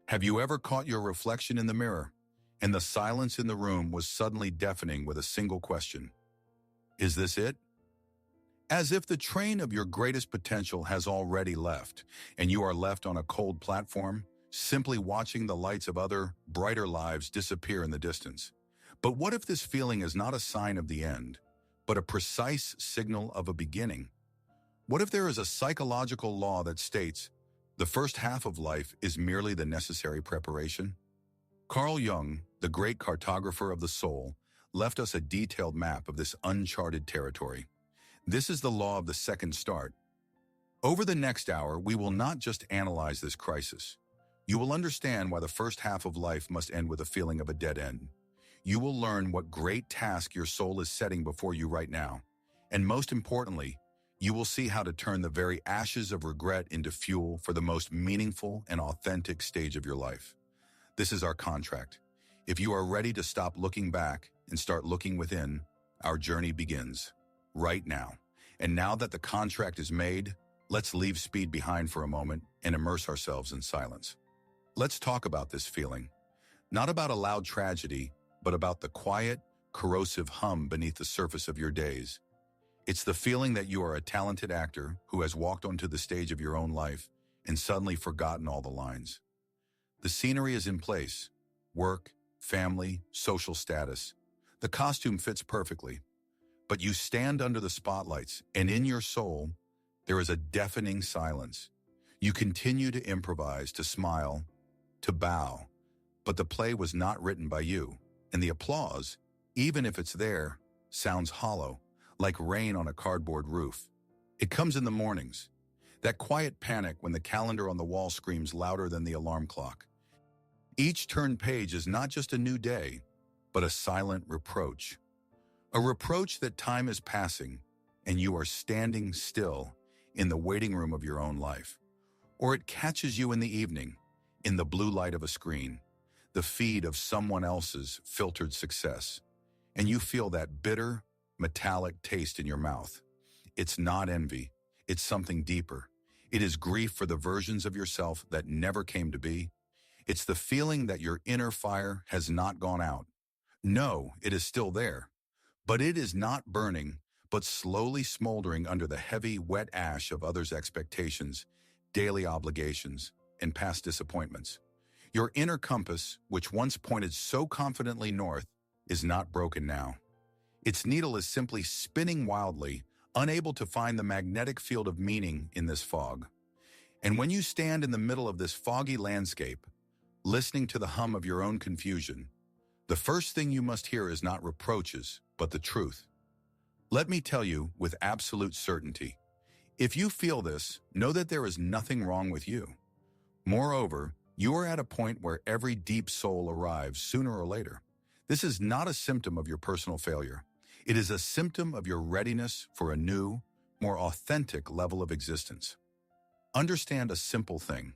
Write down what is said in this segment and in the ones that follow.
Have you ever caught your reflection in the mirror, and the silence in the room was suddenly deafening with a single question? Is this it? As if the train of your greatest potential has already left, and you are left on a cold platform, simply watching the lights of other, brighter lives disappear in the distance. But what if this feeling is not a sign of the end, but a precise signal of a beginning? What if there is a psychological law that states, the first half of life is merely the necessary preparation? Carl Jung, the great cartographer of the soul, left us a detailed map of this uncharted territory. This is the law of the second start. Over the next hour, we will not just analyze this crisis. You will understand why the first half of life must end with a feeling of a dead end. You will learn what great task your soul is setting before you right now. And most importantly, you will see how to turn the very ashes of regret into fuel for the most meaningful and authentic stage of your life. This is our contract. If you are ready to stop looking back and start looking within, our journey begins right now. And now that the contract is made, let's leave speed behind for a moment and immerse ourselves in silence. Let's talk about this feeling. Not about a loud tragedy, but about the quiet, corrosive hum beneath the surface of your days. It's the feeling that you are a talented actor who has walked onto the stage of your own life and suddenly forgotten all the lines. The scenery is in place. Work, family, social status. The costume fits perfectly. But you stand under the spotlights, and in your soul, there is a deafening silence. You continue to improvise, to smile, to bow. But the play was not written by you, and the applause, even if it's there, sounds hollow, like rain on a cardboard roof. It comes in the mornings, that quiet panic when the calendar on the wall screams louder than the alarm clock. Each turned page is not just a new day, but a silent reproach. A reproach that time is passing, and you are standing still in the waiting room of your own life. Or it catches you in the evening, in the blue light of a screen, the feed of someone else's filtered success, and you feel that bitter, metallic taste in your mouth. It's not envy, it's something deeper. It is grief for the versions of yourself that never came to be. It's the feeling that your inner fire has not gone out. No, it is still there, but it is not burning, but slowly smoldering under the heavy, wet ash of others' expectations, daily obligations, and past disappointments. Your inner compass, which once pointed so confidently north, is not broken now. Its needle is simply spinning wildly, unable to find the magnetic field of meaning in this fog. And when you stand in the middle of this foggy landscape, listening to the hum of your own confusion, the first thing you must hear is not reproaches, but the truth. Let me tell you with absolute certainty, if you feel this, know that there is nothing wrong with you. Moreover, you are at a point where every deep soul arrives sooner or later. This is not a symptom of your personal failure. It is a symptom of your readiness for a new, more authentic level of existence. Understand a simple thing.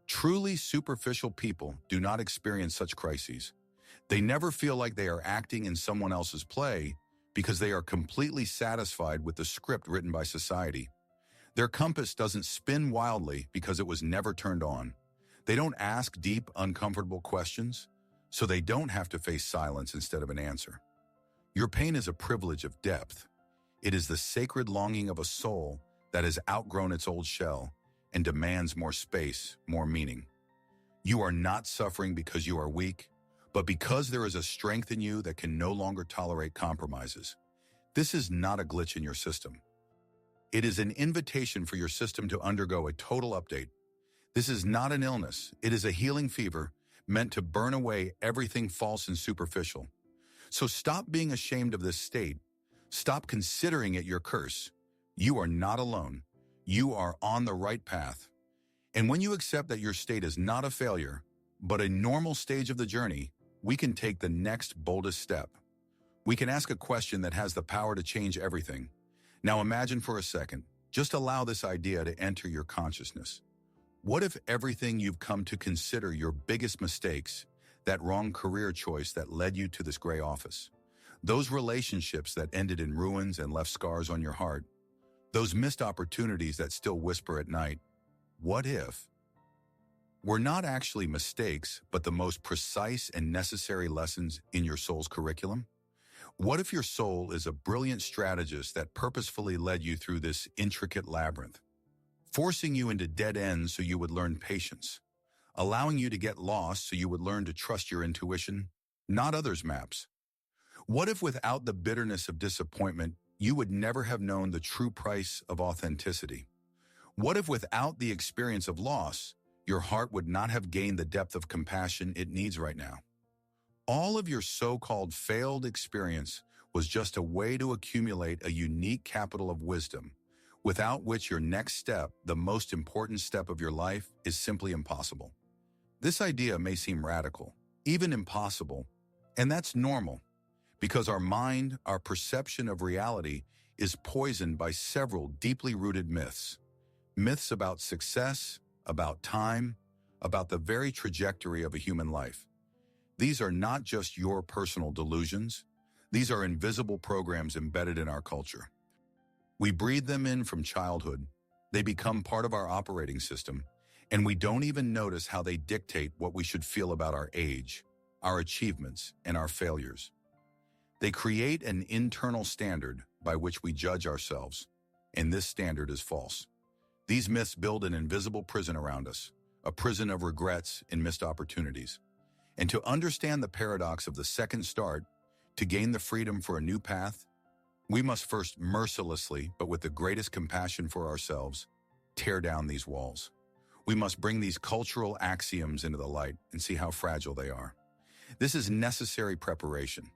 Truly superficial people do not experience such crises. They never feel like they are acting in someone else's play because they are completely satisfied with the script written by society. Their compass doesn't spin wildly because it was never turned on. They don't ask deep, uncomfortable questions, so they don't have to face silence instead of an answer. Your pain is a privilege of depth. It is the sacred longing of a soul that has outgrown its old shell and demands more space, more meaning. You are not suffering because you are weak, but because there is a strength in you that can no longer tolerate compromises. This is not a glitch in your system. It is an invitation for your system to undergo a total update. This is not an illness. It is a healing fever meant to burn away everything false and superficial. So stop being ashamed of this state. Stop considering it your curse. You are not alone. You are on the right path. And when you accept that your state is not a failure, but a normal stage of the journey, we can take the next boldest step. We can ask a question that has the power to change everything. Now imagine for a second, just allow this idea to enter your consciousness. What if everything you've come to consider your biggest mistakes, that wrong career choice that led you to this gray office, those relationships that ended in ruins and left scars on your heart, those missed opportunities that still whisper at night, what if? were not actually mistakes, but the most precise and necessary lessons in your soul's curriculum? What if your soul is a brilliant strategist that purposefully led you through this intricate labyrinth, forcing you into dead ends so you would learn patience, allowing you to get lost so you would learn to trust your intuition, not others' maps? What if without the bitterness of disappointment, you would never have known the true price of authenticity? What if without the experience of loss, your heart would not have gained the depth of compassion it needs right now? All of your so-called failed experience was just a way to accumulate a unique capital of wisdom, without which your next step, the most important step of your life, is simply impossible. This idea may seem radical, even impossible, and that's normal, because our mind, our perception of reality, is poisoned by several deeply rooted myths. Myths about success, about time, about the very trajectory of a human life. These are not just your personal delusions. These are invisible programs embedded in our culture. We breathe them in from childhood. They become part of our operating system, and we don't even notice how they dictate what we should feel about our age, our achievements, and our failures. They create an internal standard by which we judge ourselves, and this standard is false. These myths build an invisible prison around us, a prison of regrets and missed opportunities. And to understand the paradox of the second start, to gain the freedom for a new path, we must first mercilessly, but with the greatest compassion for ourselves, tear down these walls. We must bring these cultural axioms into the light and see how fragile they are. This is necessary preparation.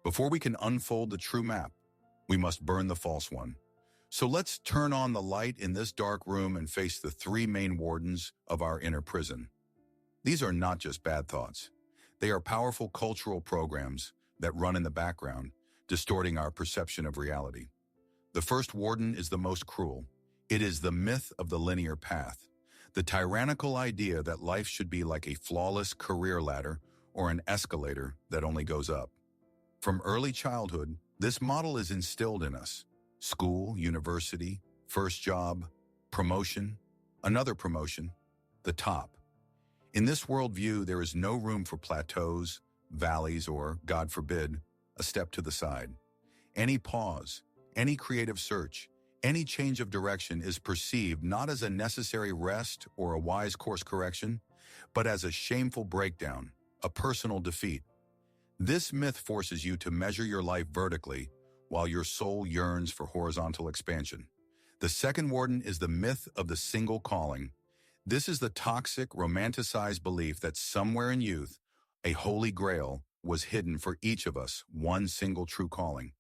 Before we can unfold the true map, we must burn the false one. So let's turn on the light in this dark room and face the three main wardens of our inner prison. These are not just bad thoughts. They are powerful cultural programs that run in the background, distorting our perception of reality. The first warden is the most cruel. It is the myth of the linear path, the tyrannical idea that life should be like a flawless career ladder or an escalator that only goes up. From early childhood, this model is instilled in us. School, university, first job, promotion, another promotion, the top. In this worldview, there is no room for plateaus, valleys, or, God forbid, a step to the side. Any pause, any creative search, any change of direction is perceived not as a necessary rest or a wise course correction, but as a shameful breakdown, a personal defeat. This myth forces you to measure your life vertically, while your soul yearns for horizontal expansion. The second warden is the myth of the single calling. This is the toxic, romanticized belief that somewhere in youth, a holy grail was hidden for each of us, one single true calling.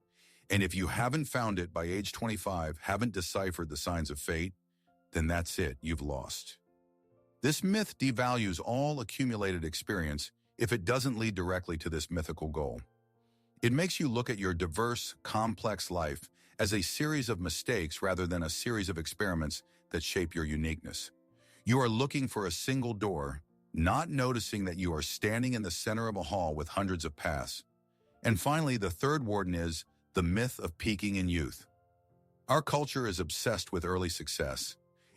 And if you haven't found it by age 25, haven't deciphered the signs of fate, then that's it, you've lost. This myth devalues all accumulated experience if it doesn't lead directly to this mythical goal. It makes you look at your diverse, complex life as a series of mistakes rather than a series of experiments that shape your uniqueness. You are looking for a single door, not noticing that you are standing in the center of a hall with hundreds of paths. And finally, the third warden is the myth of peaking in youth. Our culture is obsessed with early success.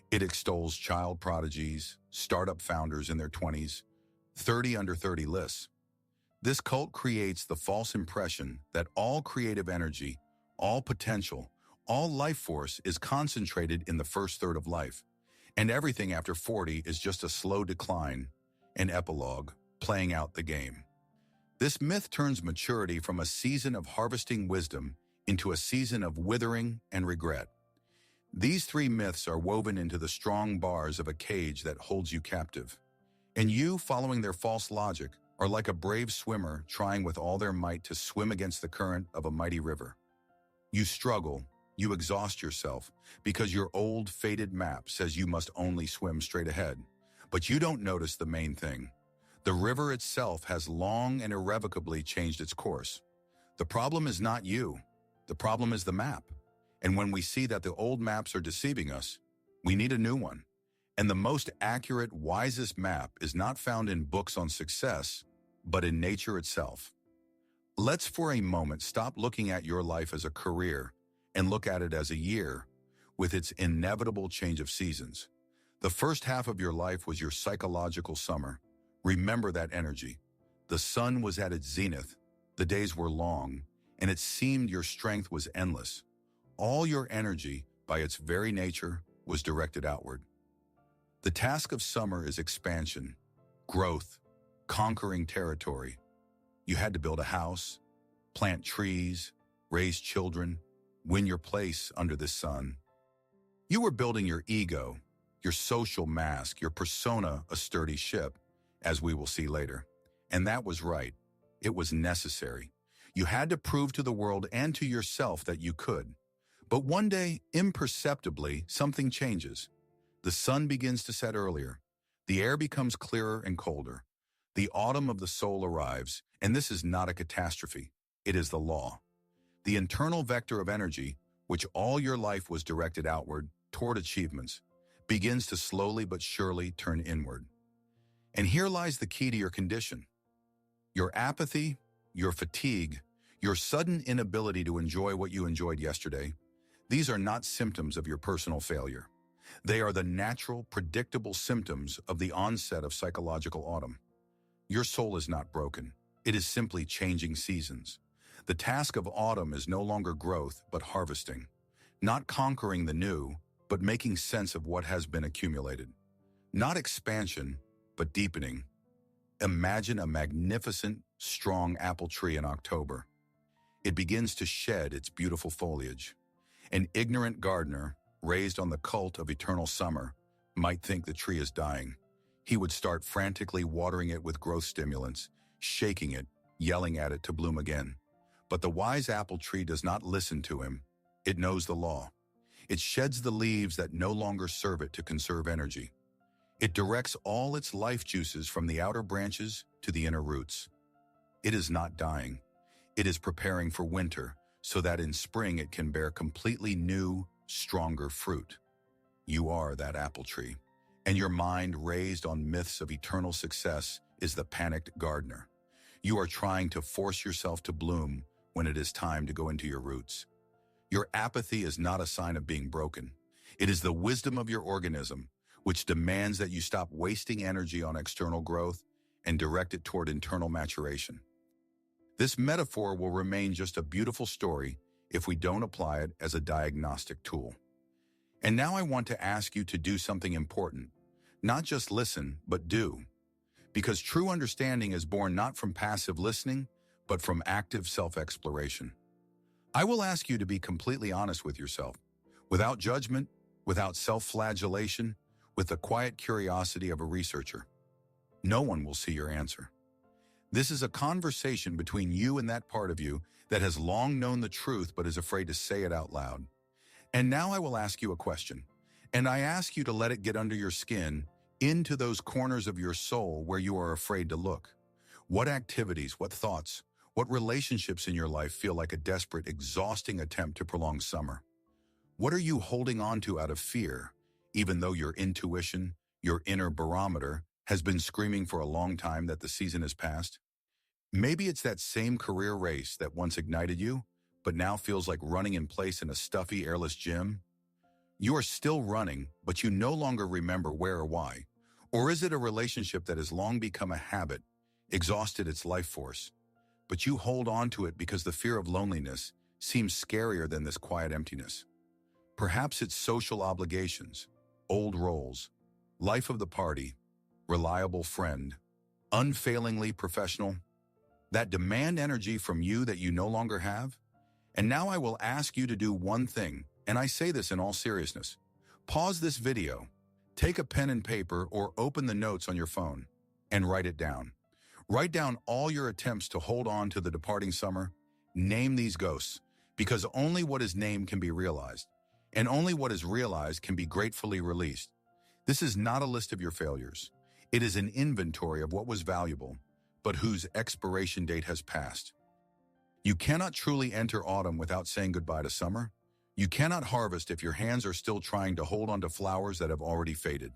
It extols child prodigies, startup founders in their 20s, 30 under 30 lists. This cult creates the false impression that all creative energy, all potential, all life force is concentrated in the first third of life, and everything after 40 is just a slow decline, an epilogue, playing out the game. This myth turns maturity from a season of harvesting wisdom into a season of withering and regret. These three myths are woven into the strong bars of a cage that holds you captive. And you, following their false logic, are like a brave swimmer trying with all their might to swim against the current of a mighty river. You struggle, you exhaust yourself, because your old, faded map says you must only swim straight ahead. But you don't notice the main thing. The river itself has long and irrevocably changed its course. The problem is not you. The problem is the map. And when we see that the old maps are deceiving us, we need a new one. And the most accurate, wisest map is not found in books on success, but in nature itself. Let's for a moment stop looking at your life as a career and look at it as a year with its inevitable change of seasons. The first half of your life was your psychological summer. Remember that energy. The sun was at its zenith, the days were long, and it seemed your strength was endless. All your energy, by its very nature, was directed outward. The task of summer is expansion, growth, conquering territory. You had to build a house, plant trees, raise children, win your place under the sun. You were building your ego, your social mask, your persona, a sturdy ship, as we will see later. And that was right. It was necessary. You had to prove to the world and to yourself that you could. But one day, imperceptibly, something changes. The sun begins to set earlier. The air becomes clearer and colder. The autumn of the soul arrives, and this is not a catastrophe. It is the law. The internal vector of energy, which all your life was directed outward, toward achievements, begins to slowly but surely turn inward. And here lies the key to your condition. Your apathy, your fatigue, your sudden inability to enjoy what you enjoyed yesterday, these are not symptoms of your personal failure. They are the natural, predictable symptoms of the onset of psychological autumn. Your soul is not broken. It is simply changing seasons. The task of autumn is no longer growth, but harvesting. Not conquering the new, but making sense of what has been accumulated. Not expansion, but deepening. Imagine a magnificent, strong apple tree in October. It begins to shed its beautiful foliage. An ignorant gardener, raised on the cult of eternal summer, might think the tree is dying. He would start frantically watering it with growth stimulants, shaking it, yelling at it to bloom again. But the wise apple tree does not listen to him. It knows the law. It sheds the leaves that no longer serve it to conserve energy. It directs all its life juices from the outer branches to the inner roots. It is not dying. It is preparing for winter, so that in spring it can bear completely new, stronger fruit. You are that apple tree, and your mind, raised on myths of eternal success, is the panicked gardener. You are trying to force yourself to bloom when it is time to go into your roots. Your apathy is not a sign of being broken. It is the wisdom of your organism, which demands that you stop wasting energy on external growth and direct it toward internal maturation. This metaphor will remain just a beautiful story if we don't apply it as a diagnostic tool. And now I want to ask you to do something important. Not just listen, but do. Because true understanding is born not from passive listening, but from active self-exploration. I will ask you to be completely honest with yourself, without judgment, without self-flagellation, with the quiet curiosity of a researcher. No one will see your answer. This is a conversation between you and that part of you that has long known the truth but is afraid to say it out loud. And now I will ask you a question, and I ask you to let it get under your skin, into those corners of your soul where you are afraid to look. What activities, what thoughts, what relationships in your life feel like a desperate, exhausting attempt to prolong summer? What are you holding on to out of fear, even though your intuition, your inner barometer, has been screaming for a long time that the season is past? Maybe it's that same career race that once ignited you, but now feels like running in place in a stuffy, airless gym? You are still running, but you no longer remember where or why. Or is it a relationship that has long become a habit, exhausted its life force? But you hold on to it because the fear of loneliness seems scarier than this quiet emptiness. Perhaps it's social obligations, old roles, life of the party, reliable friend, unfailingly professional, that demand energy from you that you no longer have. And now I will ask you to do one thing, and I say this in all seriousness. Pause this video, take a pen and paper or open the notes on your phone, and write it down. Write down all your attempts to hold on to the departing summer. Name these ghosts, because only what is named can be realized, and only what is realized can be gratefully released. This is not a list of your failures. It is an inventory of what was valuable, but whose expiration date has passed. You cannot truly enter autumn without saying goodbye to summer. You cannot harvest if your hands are still trying to hold on to flowers that have already faded.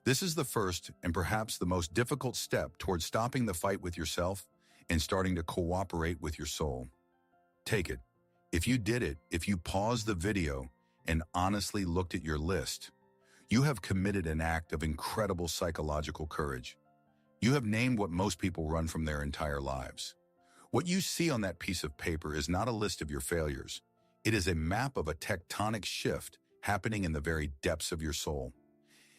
This is the first and perhaps the most difficult step towards stopping the fight with yourself and starting to cooperate with your soul. Take it. If you did it, if you paused the video and honestly looked at your list, You have committed an act of incredible psychological courage. You have named what most people run from their entire lives. What you see on that piece of paper is not a list of your failures. It is a map of a tectonic shift happening in the very depths of your soul.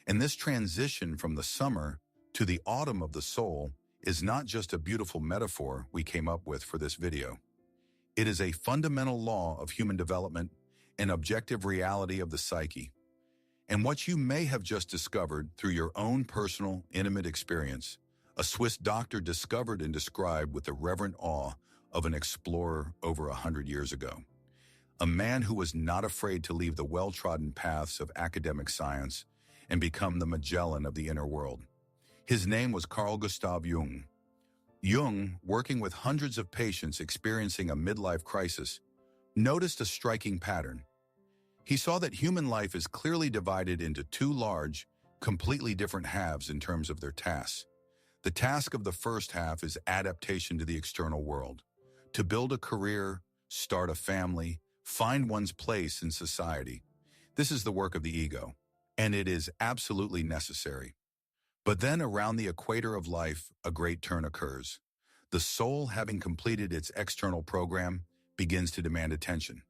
And this transition from the summer to the autumn of the soul is not just a beautiful metaphor we came up with for this video. It is a fundamental law of human development, an objective reality of the psyche. And what you may have just discovered through your own personal, intimate experience, a Swiss doctor discovered and described with the reverent awe of an explorer over 100 years ago. A man who was not afraid to leave the well-trodden paths of academic science and become the Magellan of the inner world. His name was Carl Gustav Jung. Jung, working with hundreds of patients experiencing a midlife crisis, noticed a striking pattern. He saw that human life is clearly divided into two large, completely different halves in terms of their tasks. The task of the first half is adaptation to the external world, to build a career, start a family, find one's place in society. This is the work of the ego, and it is absolutely necessary. But then around the equator of life, a great turn occurs. The soul, having completed its external program, begins to demand attention.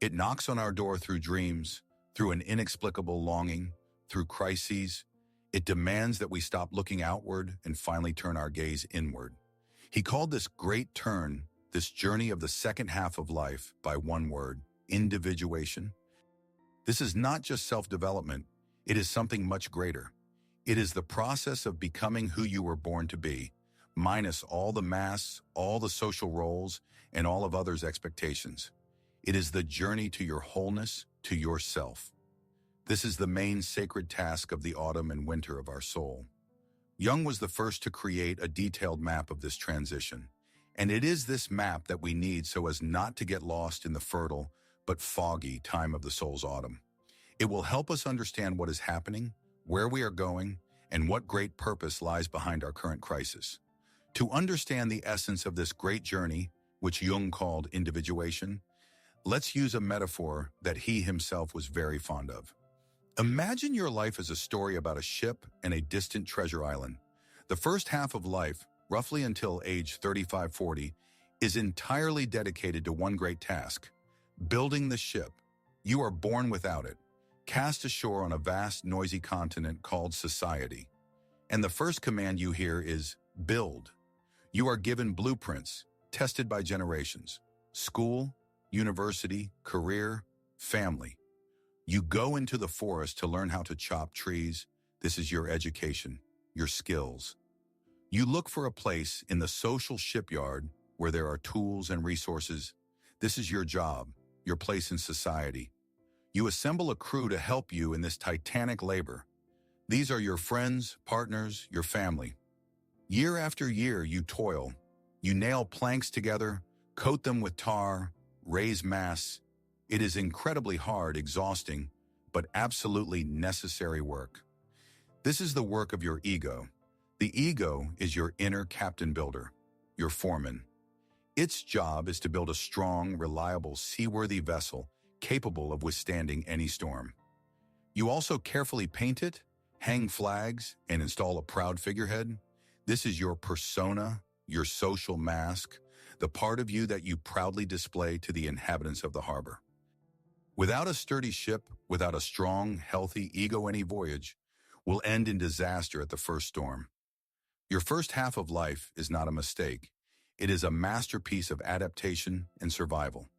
It knocks on our door through dreams, through an inexplicable longing, through crises. It demands that we stop looking outward and finally turn our gaze inward. He called this great turn, this journey of the second half of life, by one word: individuation. This is not just self-development, it is something much greater. It is the process of becoming who you were born to be, minus all the masks, all the social roles, and all of others' expectations. It is the journey to your wholeness, to yourself. This is the main sacred task of the autumn and winter of our soul. Jung was the first to create a detailed map of this transition, and it is this map that we need so as not to get lost in the fertile but foggy time of the soul's autumn. It will help us understand what is happening, where we are going, and what great purpose lies behind our current crisis. To understand the essence of this great journey, which Jung called individuation, let's use a metaphor that he himself was very fond of. Imagine your life as a story about a ship and a distant treasure island. The first half of life, roughly until age 35-40, is entirely dedicated to one great task: building the ship. You are born without it, cast ashore on a vast, noisy continent called society. And the first command you hear is build. You are given blueprints, tested by generations: school, university, career, family. You go into the forest to learn how to chop trees. This is your education, your skills. You look for a place in the social shipyard where there are tools and resources. This is your job, your place in society. You assemble a crew to help you in this titanic labor. These are your friends, partners, your family. Year after year, you toil. You nail planks together, coat them with tar, raise masts. It is incredibly hard, exhausting, but absolutely necessary work. This is the work of your ego. The ego is your inner captain builder, your foreman. Its job is to build a strong, reliable, seaworthy vessel capable of withstanding any storm. You also carefully paint it, hang flags, and install a proud figurehead. This is your persona, your social mask, the part of you that you proudly display to the inhabitants of the harbor. Without a sturdy ship, without a strong, healthy ego, any voyage will end in disaster at the first storm. Your first half of life is not a mistake. It is a masterpiece of adaptation and survival.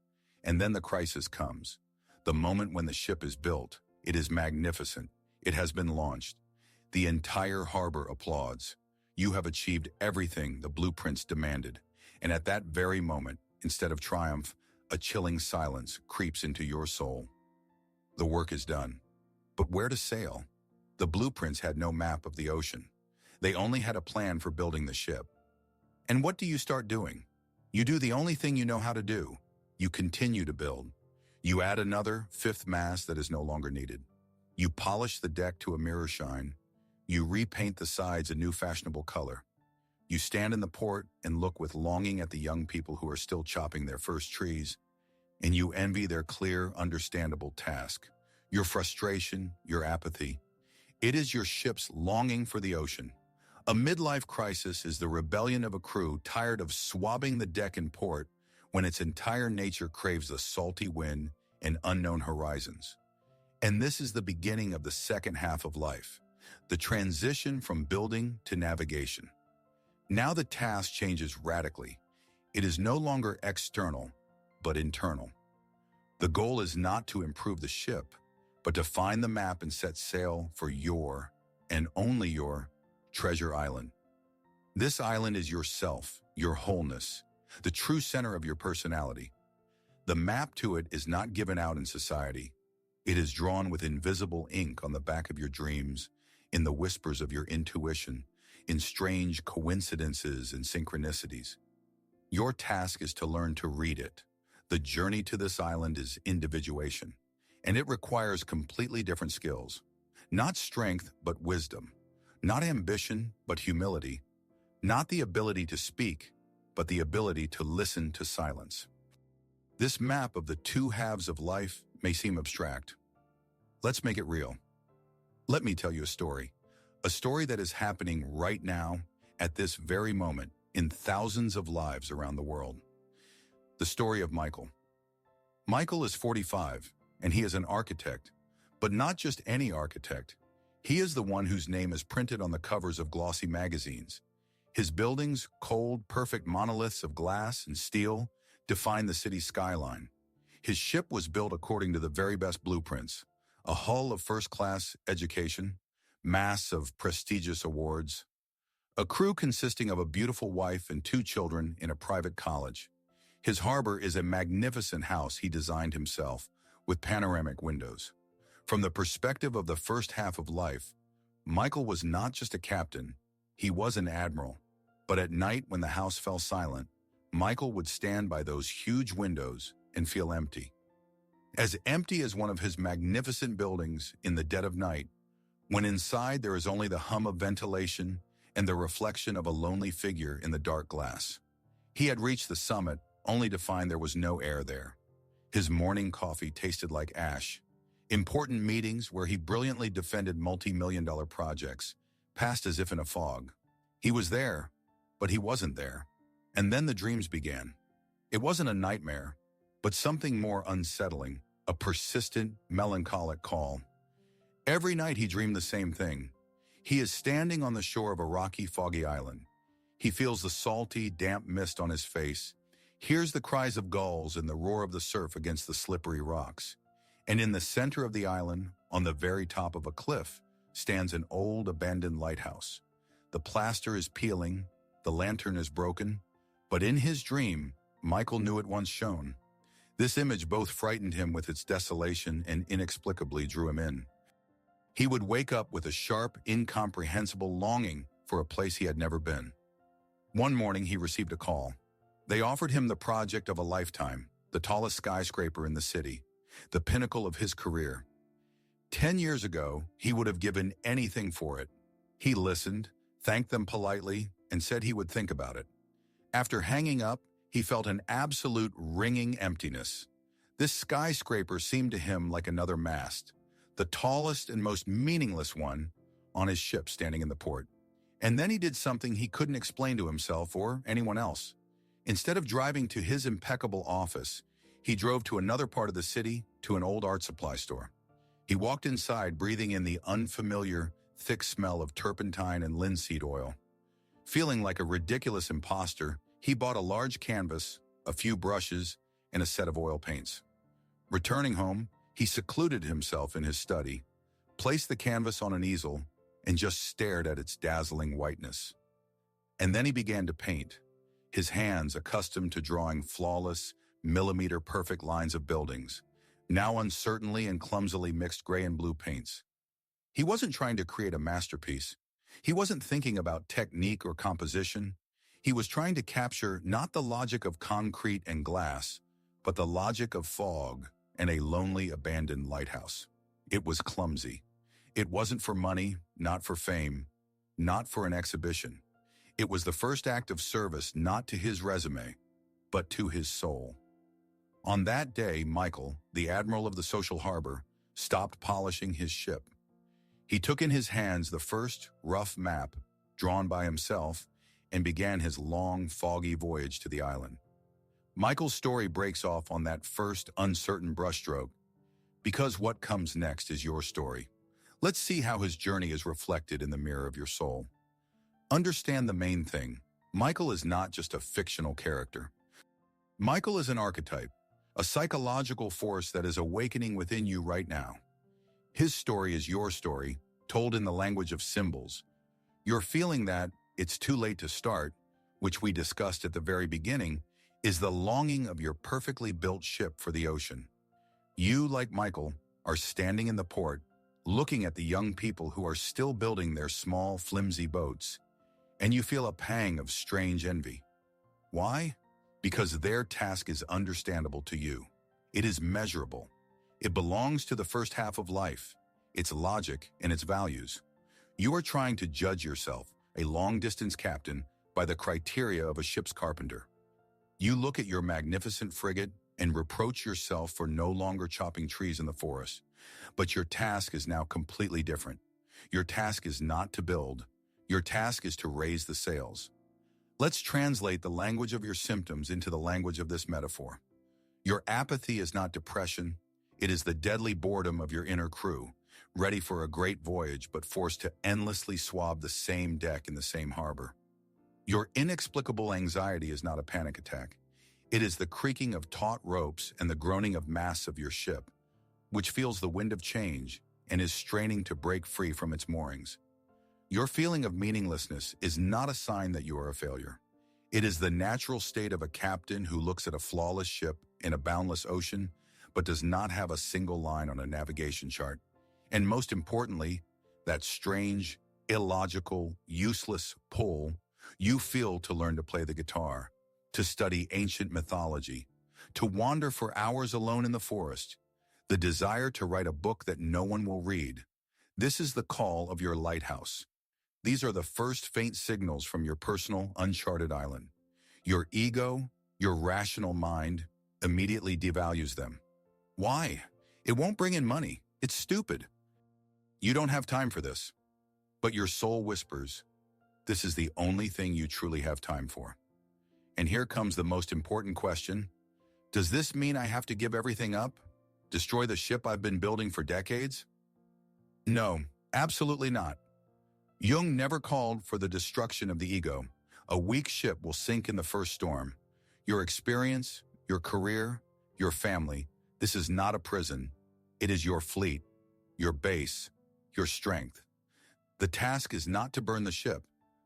And then the crisis comes. The moment when the ship is built, it is magnificent. It has been launched. The entire harbor applauds. You have achieved everything the blueprints demanded. And at that very moment, instead of triumph, a chilling silence creeps into your soul. The work is done. But where to sail? The blueprints had no map of the ocean. They only had a plan for building the ship. And what do you start doing? You do the only thing you know how to do. You continue to build. You add another, fifth mast that is no longer needed. You polish the deck to a mirror shine. You repaint the sides a new fashionable color. You stand in the port and look with longing at the young people who are still chopping their first trees, and you envy their clear, understandable task, your frustration, your apathy. It is your ship's longing for the ocean. A midlife crisis is the rebellion of a crew tired of swabbing the deck in port when its entire nature craves the salty wind and unknown horizons. And this is the beginning of the second half of life, the transition from building to navigation. Now the task changes radically. It is no longer external, but internal. The goal is not to improve the ship, but to find the map and set sail for your, and only your, treasure island. This island is yourself, your wholeness, the true center of your personality. The map to it is not given out in society. It is drawn with invisible ink on the back of your dreams, in the whispers of your intuition, in strange coincidences and synchronicities. Your task is to learn to read it. The journey to this island is individuation, and it requires completely different skills. Not strength, but wisdom. Not ambition, but humility. Not the ability to speak, but the ability to listen to silence. This map of the two halves of life may seem abstract. Let's make it real. Let me tell you a story that is happening right now, at this very moment, in thousands of lives around the world. The story of Michael. Michael is 45, and he is an architect, but not just any architect. He is the one whose name is printed on the covers of glossy magazines. His buildings, cold, perfect monoliths of glass and steel, define the city's skyline. His ship was built according to the very best blueprints, a hull of first-class education, mass of prestigious awards, a crew consisting of a beautiful wife and 2 children in a private college. His harbor is a magnificent house he designed himself, with panoramic windows. From the perspective of the first half of life, Michael was not just a captain, he was an admiral. But at night when the house fell silent, Michael would stand by those huge windows and feel empty. As empty as one of his magnificent buildings in the dead of night, when inside there is only the hum of ventilation and the reflection of a lonely figure in the dark glass. He had reached the summit only to find there was no air there. His morning coffee tasted like ash. Important meetings where he brilliantly defended multi-million-dollar projects passed as if in a fog. He was there, but he wasn't there. And then the dreams began. It wasn't a nightmare, but something more unsettling, a persistent, melancholic call. Every night he dreamed the same thing. He is standing on the shore of a rocky, foggy island. He feels the salty, damp mist on his face, hears the cries of gulls and the roar of the surf against the slippery rocks. And in the center of the island, on the very top of a cliff, stands an old, abandoned lighthouse. The plaster is peeling, the lantern is broken, but in his dream, Michael knew it once shone. This image both frightened him with its desolation and inexplicably drew him in. He would wake up with a sharp, incomprehensible longing for a place he had never been. One morning, he received a call. They offered him the project of a lifetime, the tallest skyscraper in the city, the pinnacle of his career. 10 years ago, he would have given anything for it. He listened, thanked them politely, and said he would think about it. After hanging up, he felt an absolute ringing emptiness. This skyscraper seemed to him like another mast, the tallest and most meaningless one on his ship standing in the port. And then he did something he couldn't explain to himself or anyone else. Instead of driving to his impeccable office, he drove to another part of the city, to an old art supply store. He walked inside, breathing in the unfamiliar, thick smell of turpentine and linseed oil. Feeling like a ridiculous imposter, he bought a large canvas, a few brushes, and a set of oil paints. Returning home, he secluded himself in his study, placed the canvas on an easel, and just stared at its dazzling whiteness. And then he began to paint, his hands accustomed to drawing flawless, millimeter-perfect lines of buildings, now uncertainly and clumsily mixed gray and blue paints. He wasn't trying to create a masterpiece. He wasn't thinking about technique or composition. He was trying to capture not the logic of concrete and glass, but the logic of fog and a lonely, abandoned lighthouse. It was clumsy. It wasn't for money, not for fame, not for an exhibition. It was the first act of service not to his resume, but to his soul. On that day, Michael, the admiral of the social harbor, stopped polishing his ship. He took in his hands the first rough map, drawn by himself, and began his long, foggy voyage to the island. Michael's story breaks off on that first uncertain brushstroke, because what comes next is your story. Let's see how his journey is reflected in the mirror of your soul. Understand the main thing. Michael is not just a fictional character. Michael is an archetype, a psychological force that is awakening within you right now. His story is your story, told in the language of symbols. Your feeling that it's too late to start, which we discussed at the very beginning, is the longing of your perfectly built ship for the ocean. You, like Michael, are standing in the port, looking at the young people who are still building their small, flimsy boats, and you feel a pang of strange envy. Why? Because their task is understandable to you. It is measurable. It belongs to the first half of life, its logic and its values. You are trying to judge yourself, a long-distance captain, by the criteria of a ship's carpenter. You look at your magnificent frigate and reproach yourself for no longer chopping trees in the forest. But your task is now completely different. Your task is not to build. Your task is to raise the sails. Let's translate the language of your symptoms into the language of this metaphor. Your apathy is not depression. It is the deadly boredom of your inner crew, ready for a great voyage but forced to endlessly swab the same deck in the same harbor. Your inexplicable anxiety is not a panic attack. It is the creaking of taut ropes and the groaning of masts of your ship, which feels the wind of change and is straining to break free from its moorings. Your feeling of meaninglessness is not a sign that you are a failure. It is the natural state of a captain who looks at a flawless ship in a boundless ocean, but does not have a single line on a navigation chart. And most importantly, that strange, illogical, useless pull you feel to learn to play the guitar, to study ancient mythology, to wander for hours alone in the forest, the desire to write a book that no one will read. This is the call of your lighthouse. These are the first faint signals from your personal, uncharted island. Your ego, your rational mind, immediately devalues them. Why? It won't bring in money. It's stupid. You don't have time for this. But your soul whispers, this is the only thing you truly have time for. And here comes the most important question. Does this mean I have to give everything up? Destroy the ship I've been building for decades? No, absolutely not. Jung never called for the destruction of the ego. A weak ship will sink in the first storm. Your experience, your career, your family, this is not a prison. It is your fleet, your base, your strength. The task is not to burn the ship.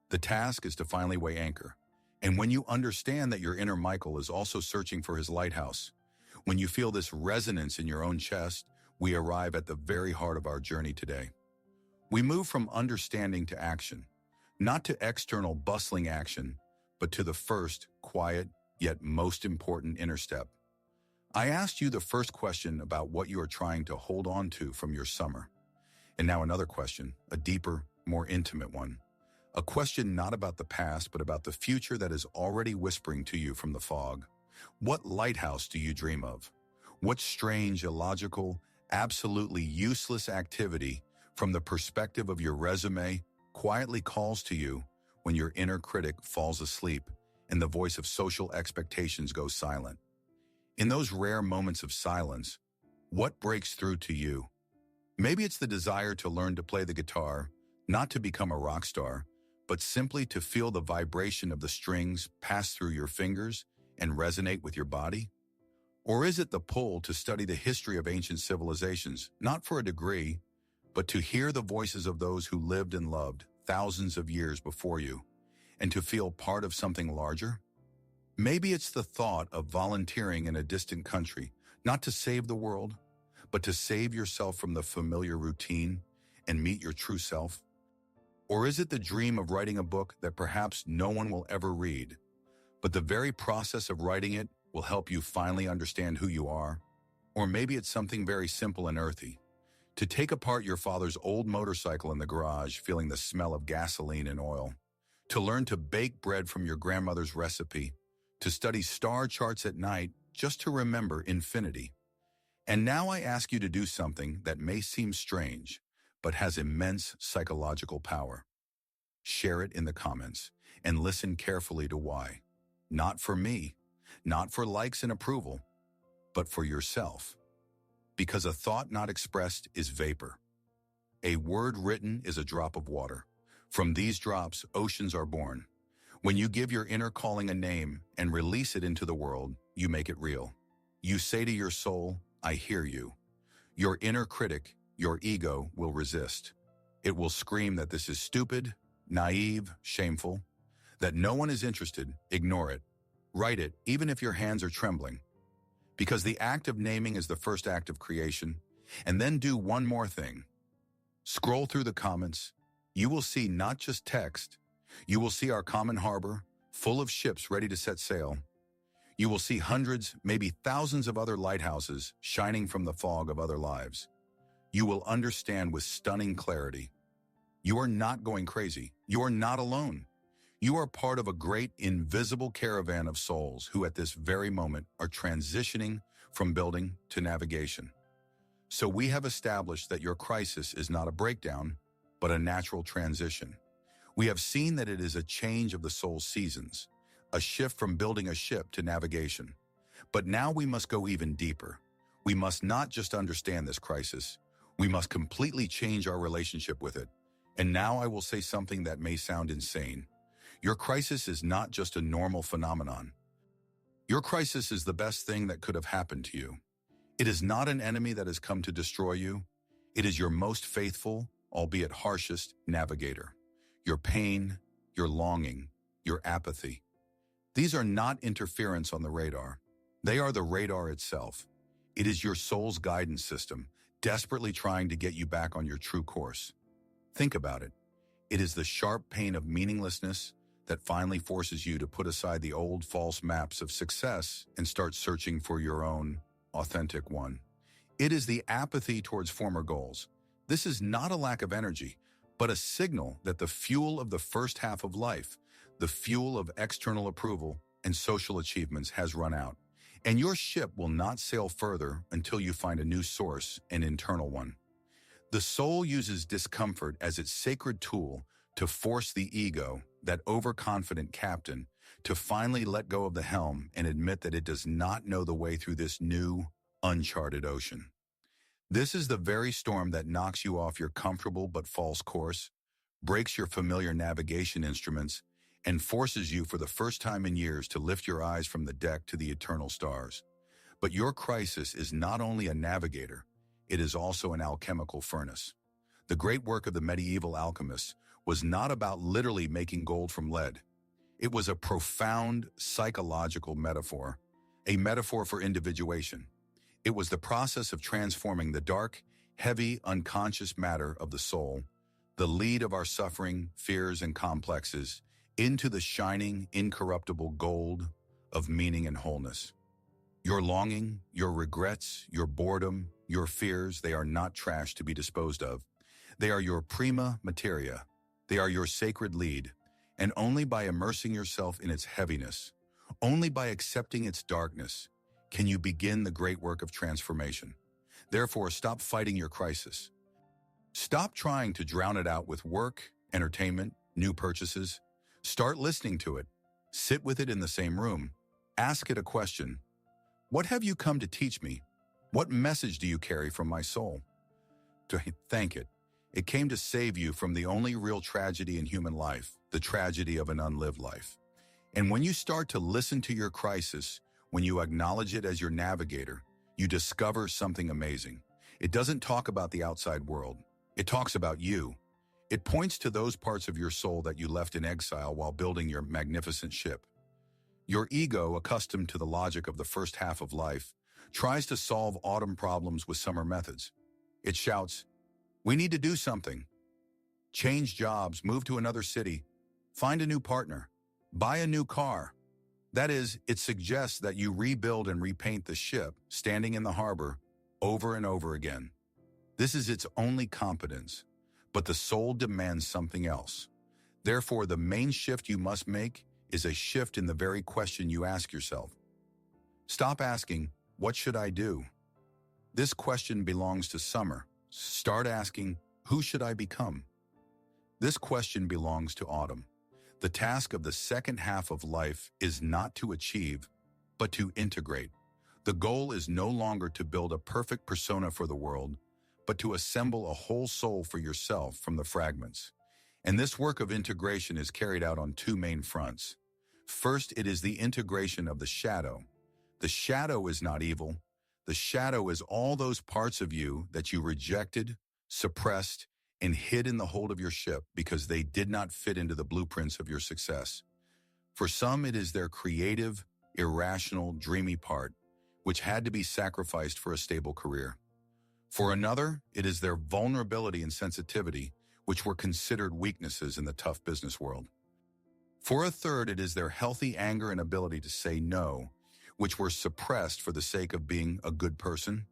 The task is to finally weigh anchor. And when you understand that your inner Michael is also searching for his lighthouse, when you feel this resonance in your own chest, we arrive at the very heart of our journey today. We move from understanding to action, not to external bustling action, but to the first, quiet, yet most important inner step. I asked you the first question about what you are trying to hold on to from your summer. And now another question, a deeper, more intimate one. A question not about the past, but about the future that is already whispering to you from the fog. What lighthouse do you dream of? What strange, illogical, absolutely useless activity from the perspective of your resume quietly calls to you when your inner critic falls asleep and the voice of social expectations goes silent? In those rare moments of silence, what breaks through to you? Maybe it's the desire to learn to play the guitar, not to become a rock star, but simply to feel the vibration of the strings pass through your fingers and resonate with your body? Or is it the pull to study the history of ancient civilizations, not for a degree, but to hear the voices of those who lived and loved thousands of years before you, and to feel part of something larger? Maybe it's the thought of volunteering in a distant country, not to save the world, but to save yourself from the familiar routine and meet your true self. Or is it the dream of writing a book that perhaps no one will ever read, but the very process of writing it will help you finally understand who you are? Or maybe it's something very simple and earthy, to take apart your father's old motorcycle in the garage, feeling the smell of gasoline and oil, to learn to bake bread from your grandmother's recipe, to study star charts at night just to remember infinity. And now I ask you to do something that may seem strange, but has immense psychological power. Share it in the comments and listen carefully to why. Not for me, not for likes and approval, but for yourself. Because a thought not expressed is vapor. A word written is a drop of water. From these drops, oceans are born. When you give your inner calling a name and release it into the world, you make it real. You say to your soul, I hear you. Your inner critic, your ego, will resist. It will scream that this is stupid, naive, shameful, that no one is interested. Ignore it. Write it, even if your hands are trembling. Because the act of naming is the first act of creation. And then do one more thing. Scroll through the comments. You will see not just text. You will see our common harbor, full of ships ready to set sail. You will see hundreds, maybe thousands of other lighthouses shining from the fog of other lives. You will understand with stunning clarity. You are not going crazy. You are not alone. You are part of a great invisible caravan of souls who at this very moment are transitioning from building to navigation. So we have established that your crisis is not a breakdown, but a natural transition. We have seen that it is a change of the soul's seasons, a shift from building a ship to navigation. But now we must go even deeper. We must not just understand this crisis. We must completely change our relationship with it. And now I will say something that may sound insane. Your crisis is not just a normal phenomenon. Your crisis is the best thing that could have happened to you. It is not an enemy that has come to destroy you. It is your most faithful, albeit harshest, navigator. Your pain, your longing, your apathy. These are not interference on the radar. They are the radar itself. It is your soul's guidance system, desperately trying to get you back on your true course. Think about it. It is the sharp pain of meaninglessness that finally forces you to put aside the old false maps of success and start searching for your own authentic one. It is the apathy towards former goals. This is not a lack of energy, but a signal that the fuel of the first half of life, the fuel of external approval and social achievements has run out. And your ship will not sail further until you find a new source, an internal one. The soul uses discomfort as its sacred tool to force the ego, that overconfident captain, to finally let go of the helm and admit that it does not know the way through this new, uncharted ocean. This is the very storm that knocks you off your comfortable but false course, breaks your familiar navigation instruments, and forces you for the first time in years to lift your eyes from the deck to the eternal stars. But your crisis is not only a navigator, it is also an alchemical furnace. The great work of the medieval alchemists was not about literally making gold from lead. It was a profound psychological metaphor, a metaphor for individuation. It was the process of transforming the dark, heavy, unconscious matter of the soul, the lead of our suffering, fears, and complexes, into the shining, incorruptible gold of meaning and wholeness. Your longing, your regrets, your boredom, your fears, they are not trash to be disposed of. They are your prima materia. They are your sacred lead. And only by immersing yourself in its heaviness, only by accepting its darkness, can you begin the great work of transformation. Therefore, stop fighting your crisis. Stop trying to drown it out with work, entertainment, new purchases. Start listening to it. Sit with it in the same room. Ask it a question. What have you come to teach me? What message do you carry from my soul? To thank it. It came to save you from the only real tragedy in human life, the tragedy of an unlived life. And when you start to listen to your crisis, when you acknowledge it as your navigator, you discover something amazing. It doesn't talk about the outside world. It talks about you. It points to those parts of your soul that you left in exile while building your magnificent ship. Your ego, accustomed to the logic of the first half of life, tries to solve autumn problems with summer methods. It shouts, "We need to do something. Change jobs, move to another city, find a new partner, buy a new car." That is, it suggests that you rebuild and repaint the ship standing in the harbor over and over again. This is its only competence, but the soul demands something else. Therefore, the main shift you must make is a shift in the very question you ask yourself. Stop asking, "What should I do?" This question belongs to summer. Start asking, Who should I become? This question belongs to autumn. The task of the second half of life is not to achieve, but to integrate. The goal is no longer to build a perfect persona for the world, but to assemble a whole soul for yourself from the fragments. And this work of integration is carried out on two main fronts. First, it is the integration of the shadow. The shadow is not evil. The shadow is all those parts of you that you rejected, suppressed, and hid in the hold of your ship because they did not fit into the blueprints of your success. For some, it is their creative, irrational, dreamy part, which had to be sacrificed for a stable career. For another, it is their vulnerability and sensitivity, which were considered weaknesses in the tough business world. For a third, it is their healthy anger and ability to say no, which were suppressed for the sake of being a good person.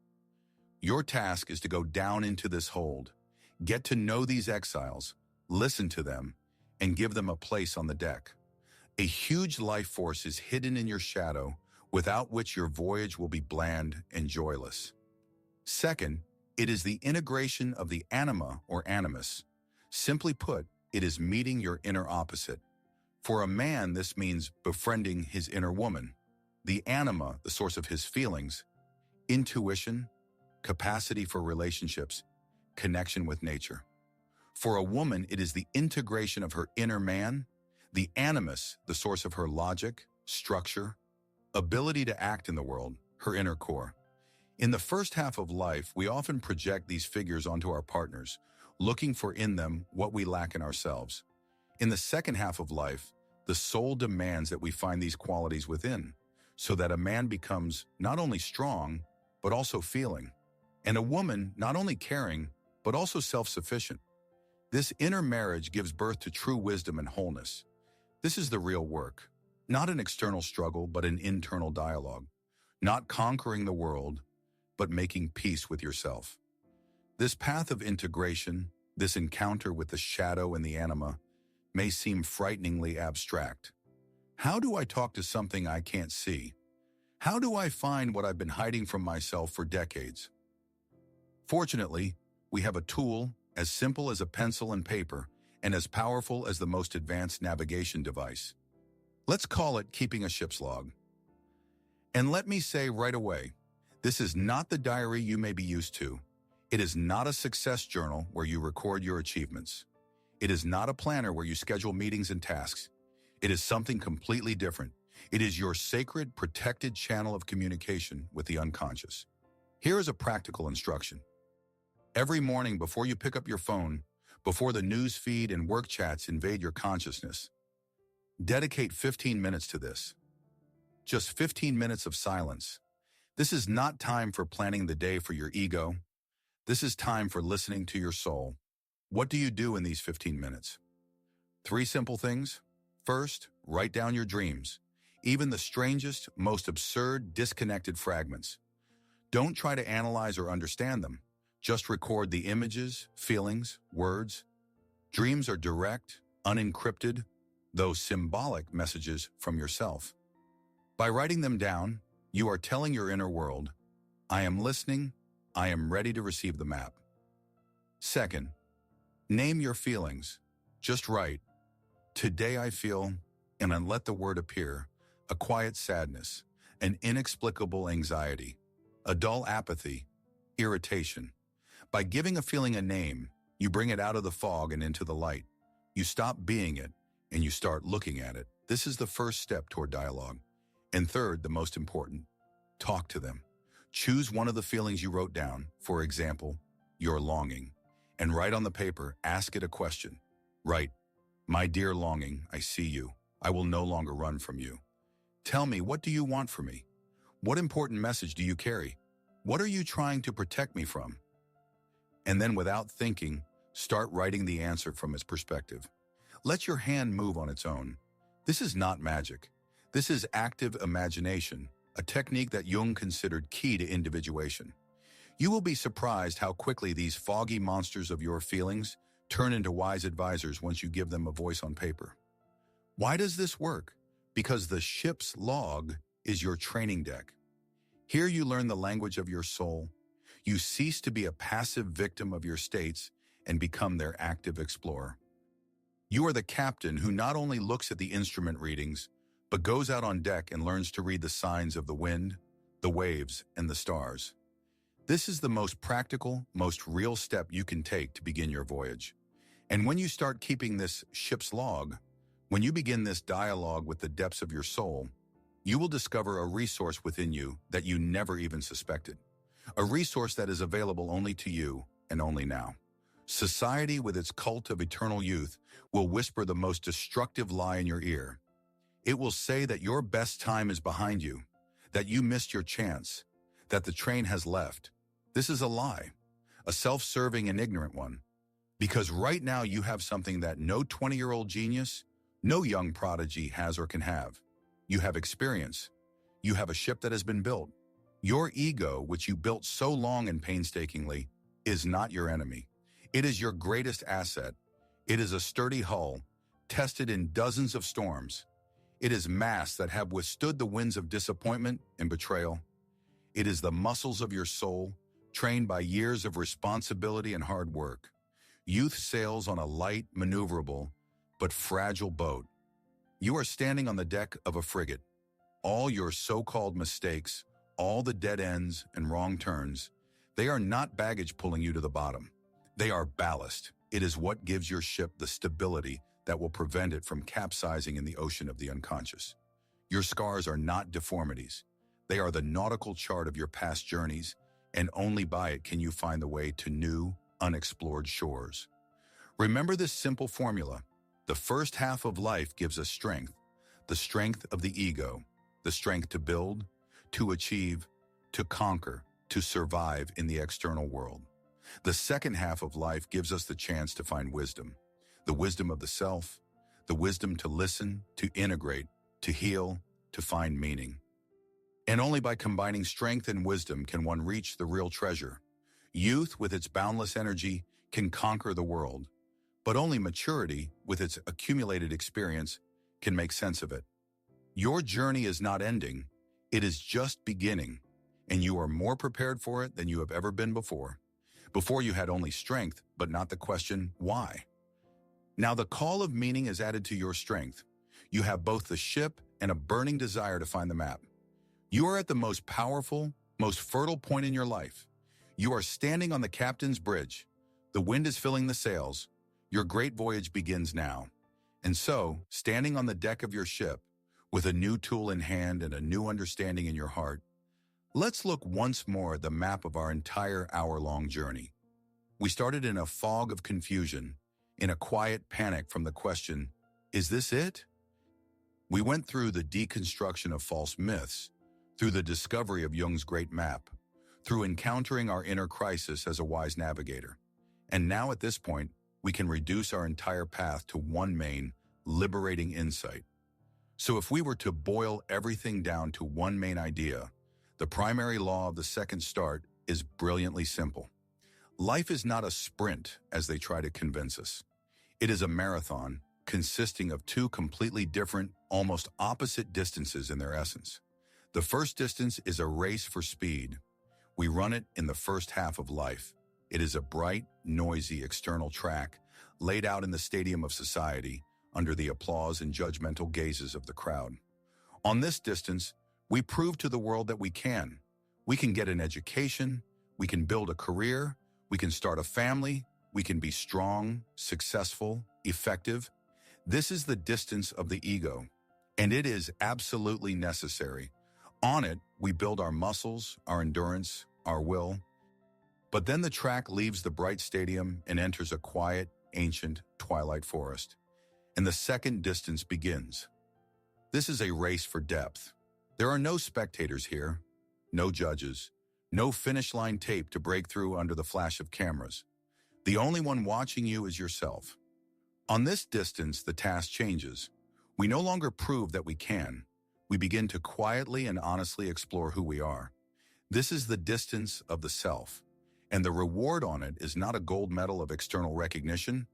Your task is to go down into this hold, get to know these exiles, listen to them, and give them a place on the deck. A huge life force is hidden in your shadow, without which your voyage will be bland and joyless. Second, it is the integration of the anima or animus. Simply put, it is meeting your inner opposite. For a man, this means befriending his inner woman. The anima, the source of his feelings, intuition, capacity for relationships, connection with nature. For a woman, it is the integration of her inner man, the animus, the source of her logic, structure, ability to act in the world, her inner core. In the first half of life, we often project these figures onto our partners, looking for in them what we lack in ourselves. In the second half of life, the soul demands that we find these qualities within, so that a man becomes not only strong, but also feeling, and a woman not only caring, but also self-sufficient. This inner marriage gives birth to true wisdom and wholeness. This is the real work, not an external struggle, but an internal dialogue, not conquering the world, but making peace with yourself. This path of integration, this encounter with the shadow and the anima, may seem frighteningly abstract. How do I talk to something I can't see? How do I find what I've been hiding from myself for decades? Fortunately, we have a tool as simple as a pencil and paper and as powerful as the most advanced navigation device. Let's call it keeping a ship's log. And let me say right away, this is not the diary you may be used to. It is not a success journal where you record your achievements. It is not a planner where you schedule meetings and tasks. It is something completely different. It is your sacred, protected channel of communication with the unconscious. Here is a practical instruction. Every morning before you pick up your phone, before the news feed and work chats invade your consciousness, dedicate 15 minutes to this. Just 15 minutes of silence. This is not time for planning the day for your ego. This is time for listening to your soul. What do you do in these 15 minutes? 3 simple things. First, write down your dreams, even the strangest, most absurd, disconnected fragments. Don't try to analyze or understand them. Just record the images, feelings, words. Dreams are direct, unencrypted, though symbolic messages from yourself. By writing them down, you are telling your inner world, I am listening, I am ready to receive the map. Second, name your feelings. Just write, today I feel, and then let the word appear, a quiet sadness, an inexplicable anxiety, a dull apathy, irritation. By giving a feeling a name, you bring it out of the fog and into the light. You stop being it, and you start looking at it. This is the first step toward dialogue. And third, the most important, talk to them. Choose one of the feelings you wrote down, for example, your longing, and write on the paper, ask it a question. Write, my dear longing, I see you. I will no longer run from you. Tell me, what do you want from me? What important message do you carry? What are you trying to protect me from? And then without thinking, start writing the answer from its perspective. Let your hand move on its own. This is not magic. This is active imagination, a technique that Jung considered key to individuation. You will be surprised how quickly these foggy monsters of your feelings turn into wise advisors once you give them a voice on paper. Why does this work? Because the ship's log is your training deck. Here you learn the language of your soul. You cease to be a passive victim of your states and become their active explorer. You are the captain who not only looks at the instrument readings, but goes out on deck and learns to read the signs of the wind, the waves, and the stars. This is the most practical, most real step you can take to begin your voyage. And when you start keeping this ship's log, when you begin this dialogue with the depths of your soul, you will discover a resource within you that you never even suspected. A resource that is available only to you and only now. Society, with its cult of eternal youth, will whisper the most destructive lie in your ear. It will say that your best time is behind you, that you missed your chance, that the train has left. This is a lie, a self-serving and ignorant one. Because right now you have something that no 20-year-old genius, no young prodigy has or can have. You have experience. You have a ship that has been built. Your ego, which you built so long and painstakingly, is not your enemy. It is your greatest asset. It is a sturdy hull, tested in dozens of storms. It is masts that have withstood the winds of disappointment and betrayal. It is the muscles of your soul, trained by years of responsibility and hard work. Youth sails on a light, maneuverable, but fragile boat. You are standing on the deck of a frigate. All your so-called mistakes, all the dead ends and wrong turns, they are not baggage pulling you to the bottom. They are ballast. It is what gives your ship the stability that will prevent it from capsizing in the ocean of the unconscious. Your scars are not deformities. They are the nautical chart of your past journeys, and only by it can you find the way to new, unexplored shores. Remember this simple formula. The first half of life gives us strength, the strength of the ego, the strength to build, to achieve, to conquer, to survive in the external world. The second half of life gives us the chance to find wisdom, the wisdom of the self, the wisdom to listen, to integrate, to heal, to find meaning. And only by combining strength and wisdom can one reach the real treasure. Youth, with its boundless energy, can conquer the world, but only maturity, with its accumulated experience, can make sense of it. Your journey is not ending, it is just beginning, and you are more prepared for it than you have ever been before. Before you had only strength, but not the question, why? Now the call of meaning is added to your strength. You have both the ship and a burning desire to find the map. You are at the most powerful, most fertile point in your life. You are standing on the captain's bridge. The wind is filling the sails. Your great voyage begins now. And so, standing on the deck of your ship, with a new tool in hand and a new understanding in your heart, let's look once more at the map of our entire hour-long journey. We started in a fog of confusion, in a quiet panic from the question, is this it? We went through the deconstruction of false myths, through the discovery of Jung's great map, through encountering our inner crisis as a wise navigator. And now at this point, we can reduce our entire path to one main, liberating insight. So if we were to boil everything down to one main idea, the primary law of the second start is brilliantly simple. Life is not a sprint, as they try to convince us. It is a marathon consisting of two completely different, almost opposite distances in their essence. The first distance is a race for speed. We run it in the first half of life. It is a bright, noisy external track laid out in the stadium of society under the applause and judgmental gazes of the crowd. On this distance, we prove to the world that we can. We can get an education, we can build a career, we can start a family, we can be strong, successful, effective. This is the distance of the ego, and it is absolutely necessary. On it, we build our muscles, our endurance, our will. But then the track leaves the bright stadium and enters a quiet, ancient twilight forest. And the second distance begins. This is a race for depth. There are no spectators here, no judges, no finish line tape to break through under the flash of cameras. The only one watching you is yourself. On this distance, the task changes. We no longer prove that we can. We begin to quietly and honestly explore who we are. This is the distance of the self, and the reward on it is not a gold medal of external recognition,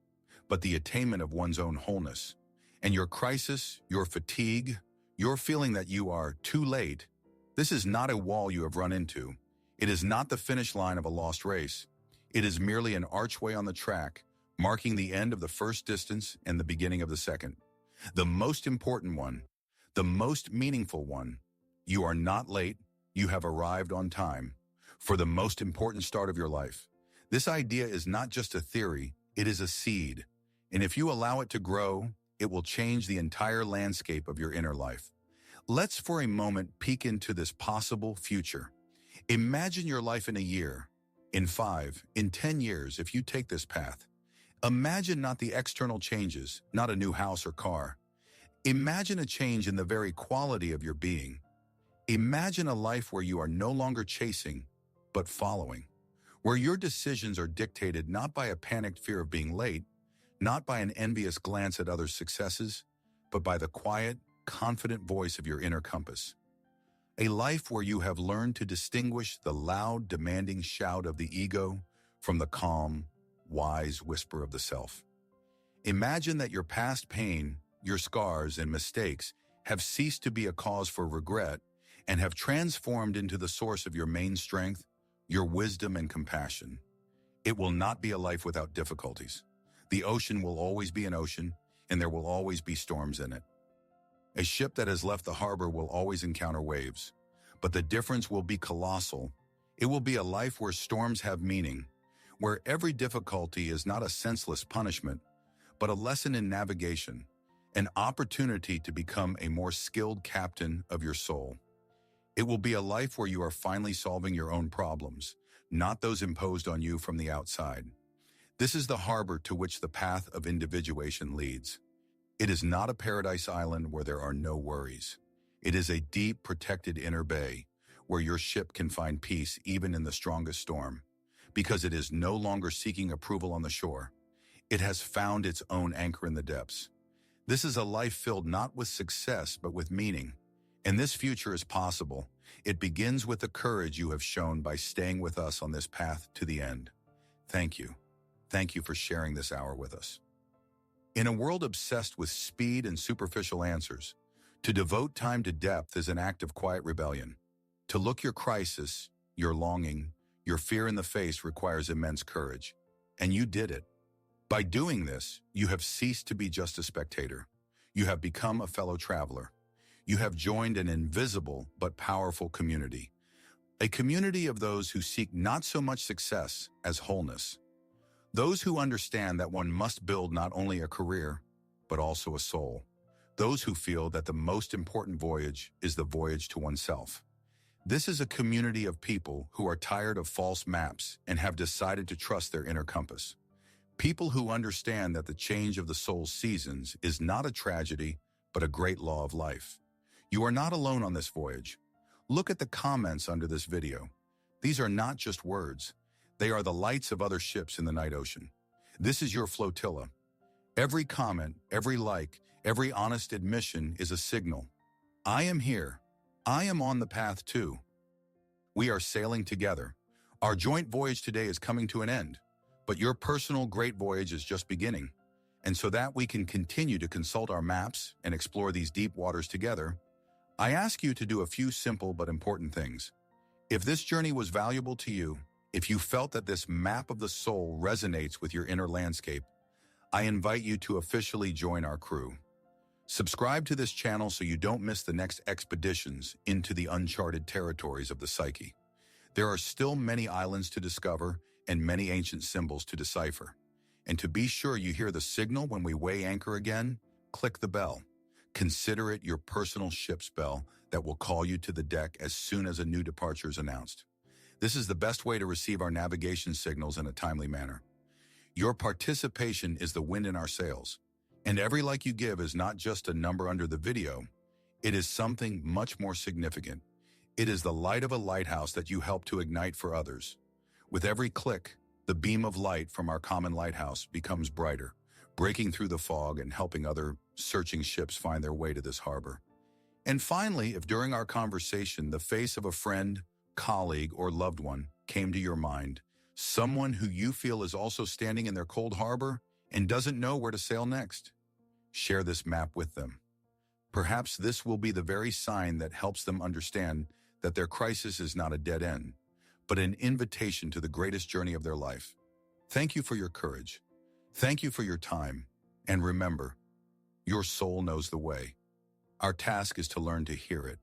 but the attainment of one's own wholeness. And your crisis, your fatigue, your feeling that you are too late, this is not a wall you have run into. It is not the finish line of a lost race. It is merely an archway on the track, marking the end of the first distance and the beginning of the second. The most important one, the most meaningful one. You are not late, you have arrived on time for the most important start of your life. This idea is not just a theory, it is a seed. And if you allow it to grow, it will change the entire landscape of your inner life. Let's for a moment peek into this possible future. Imagine your life in a year, in 5, in 10 years if you take this path. Imagine not the external changes, not a new house or car. Imagine a change in the very quality of your being. Imagine a life where you are no longer chasing, but following, where your decisions are dictated not by a panicked fear of being late, not by an envious glance at others' successes, but by the quiet, confident voice of your inner compass. A life where you have learned to distinguish the loud, demanding shout of the ego from the calm, wise whisper of the self. Imagine that your past pain, your scars and mistakes have ceased to be a cause for regret and have transformed into the source of your main strength, your wisdom and compassion. It will not be a life without difficulties. The ocean will always be an ocean, and there will always be storms in it. A ship that has left the harbor will always encounter waves, but the difference will be colossal. It will be a life where storms have meaning, where every difficulty is not a senseless punishment, but a lesson in navigation, an opportunity to become a more skilled captain of your soul. It will be a life where you are finally solving your own problems, not those imposed on you from the outside. This is the harbor to which the path of individuation leads. It is not a paradise island where there are no worries. It is a deep, protected inner bay where your ship can find peace even in the strongest storm, because it is no longer seeking approval on the shore. It has found its own anchor in the depths. This is a life filled not with success, but with meaning. And this future is possible. It begins with the courage you have shown by staying with us on this path to the end. Thank you. Thank you for sharing this hour with us. In a world obsessed with speed and superficial answers, to devote time to depth is an act of quiet rebellion. To look your crisis, your longing, your fear in the face requires immense courage. And you did it. By doing this, you have ceased to be just a spectator. You have become a fellow traveler. You have joined an invisible but powerful community. A community of those who seek not so much success as wholeness. Those who understand that one must build not only a career, but also a soul. Those who feel that the most important voyage is the voyage to oneself. This is a community of people who are tired of false maps and have decided to trust their inner compass. People who understand that the change of the soul's seasons is not a tragedy, but a great law of life. You are not alone on this voyage. Look at the comments under this video. These are not just words. They are the lights of other ships in the night ocean. This is your flotilla. Every comment, every like, every honest admission is a signal. I am here. I am on the path too. We are sailing together. Our joint voyage today is coming to an end, but your personal great voyage is just beginning. And so that we can continue to consult our maps and explore these deep waters together, I ask you to do a few simple but important things. If this journey was valuable to you, if you felt that this map of the soul resonates with your inner landscape, I invite you to officially join our crew. Subscribe to this channel so you don't miss the next expeditions into the uncharted territories of the psyche. There are still many islands to discover and many ancient symbols to decipher. And to be sure you hear the signal when we weigh anchor again, click the bell. Consider it your personal ship's bell that will call you to the deck as soon as a new departure is announced. This is the best way to receive our navigation signals in a timely manner. Your participation is the wind in our sails. And every like you give is not just a number under the video. It is something much more significant. It is the light of a lighthouse that you help to ignite for others. With every click, the beam of light from our common lighthouse becomes brighter, breaking through the fog and helping other searching ships find their way to this harbor. And finally, if during our conversation the face of a friend, colleague, or loved one came to your mind, someone who you feel is also standing in their cold harbor and doesn't know where to sail next, share this map with them. Perhaps this will be the very sign that helps them understand that their crisis is not a dead end, but an invitation to the greatest journey of their life. Thank you for your courage. Thank you for your time. And remember, your soul knows the way. Our task is to learn to hear it,